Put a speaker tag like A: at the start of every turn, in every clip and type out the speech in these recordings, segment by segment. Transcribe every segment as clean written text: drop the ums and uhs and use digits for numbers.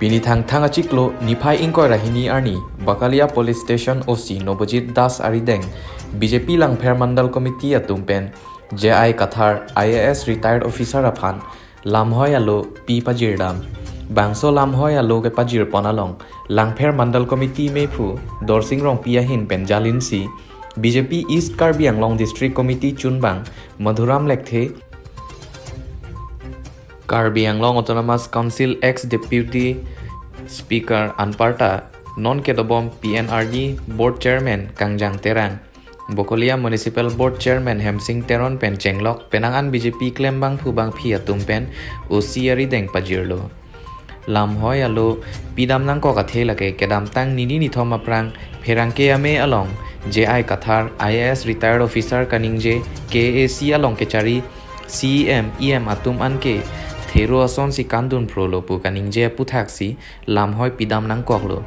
A: Pini thang achiklo niphai ingkoi rahini arni Bakalia Police Station OC Nobojit Das Arideng BJP Langpher Mandal Committee atumpen JI Kathar IAS Retired Officer aphan lamhoi alo pi pajirdam bangso lamhoi alo ke pajir ponalong Langpher Mandal Committee mepu dorsing rong piahin penjalin si BJP East Karbi Anglong District Committee chunbang Madhuram Lekthe Karbi Anglong Autonomous Council ex-Deputy Speaker Anparta Non-Kedobom PNRD Board Chairman Kangjang Terang Bokolia Municipal Board Chairman Hemsing Teron Pen Chenglok Penangan BJP Klembang Phubang Phi Atumpen Osiari Deng Pajirlo Lamhoi alo Pidam Nang Ko Kathelake Kedam Tang Nini Nithoma Prang Pherangke Ame Along JI Kathar IAS Retired Officer Kaningje KAC Along Kechari CEM EM Atum Anke Thero ason si kandun prolo pu kaningje puthaksi lamhoi pidam nang koklo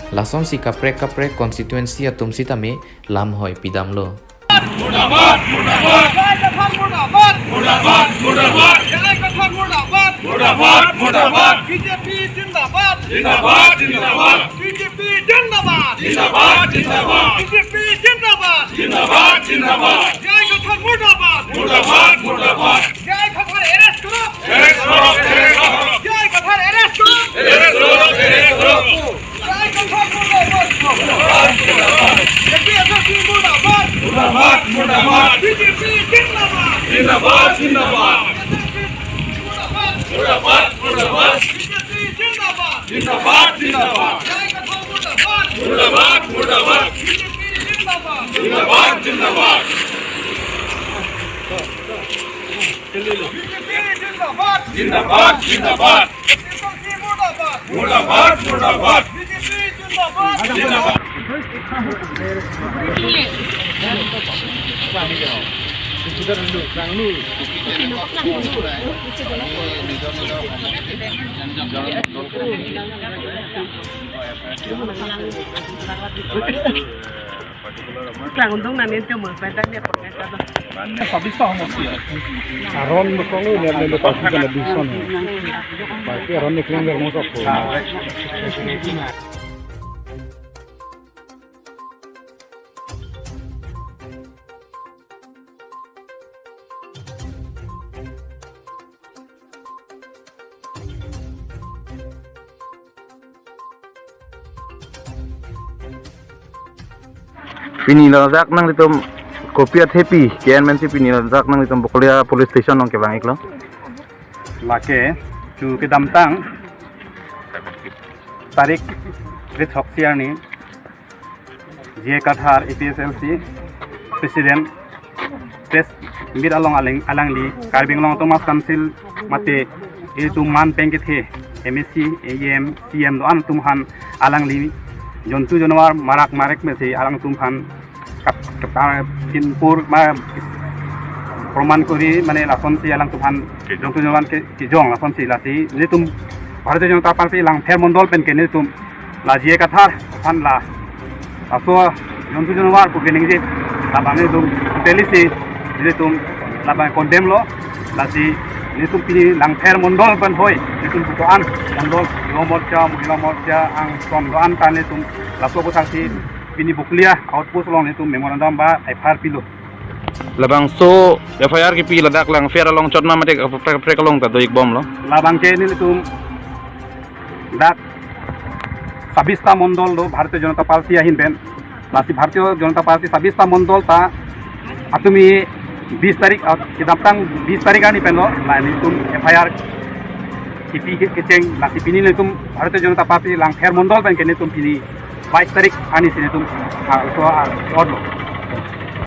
A: lason si kaprek constituency atum sitame lamhoi pidam lo
B: Murdabat murdabat murdabat murdabat murdabat murdabat murdabat BJP जिंदाबाद जिंदाबाद जिंदाबाद BJP जिंदाबाद जिंदाबाद जिंदाबाद BJP जिंदाबाद जिंदाबाद जिंदाबाद जय कथन मुर्दाबाद मुर्दाबाद मुर्दाबाद जय कथन अरेस्ट करो जय कथन अरेस्ट करो जय कथन मुर्दाबाद BJP मुर्दाबाद मुर्दाबाद मुर्दाबाद BJP जिंदाबाद जिंदाबाद जिंदाबाद मुर्दाबाद मुर्दाबाद BJP जिंदाबाद जिंदाबाद जिंदाबाद जय कथन मुर्दाबाद मुर्दाबाद मुर्दाबाद BJP जिंदाबाद जिंदाबाद जिंदाबाद BJP जिंदाबाद जिंदाबाद जिंदाबाद मुर्दाबाद मुर्दाबाद BJP जिंदाबाद जिंदाबाद
C: Klang untung nanti itu merpaitan dia pakai kata.
D: Habis tahu masih. Aron berkongu dan lepas itu lebih sana. Pasti aron ni keluar masuk.
E: Pini lazak nang ditom kopiat happy kian men si pini lazak nang ditom Bokolia Police Station nong ke bang iklo
D: Lake cu ke damtang tarik rit hoksiar ni JI Kathar APSLC President Pres Mir Along Alangli Karbing Long Thomas Council mate itu man pengket he MSC AM CM do an tumhan Alangli Jontu Januar marak marek mesi alang tumhan kinpur ma proman kuri mane lason si alang tumhan jontu januar ke jong lason si lasi ni tum Bharatiya Janata Party Langpher Mandal pen kene tum la JI Kathar phan la aso jontu januar ko kening je labane tum telisi ni tum labane condemn lo lasi ni tum pini Langpher Mandal pen hoi ni tum bukan mandal Mohila Morcha ang son doan tane tum laso butasi pini Bokolia outpost long ni tum memorandum ba FIR pilo
E: labang so FIR ki pi ladak lang fair along chotma mate prek along ta doik bom lo
D: labang ke ni tum dak sabista mondol do Bharatiya Janata Party ahin ben lasi Bharatiya Janata Party sabista mondol ta atumi 20 tarik kidaptang 20 tarik ani pen lo la ni tum FIR kipi keceng lasi pini ni tum Bharatiya Janata Party Langpher Mandal pen ke ni tum pini 22 tarik ani sini tum so odlo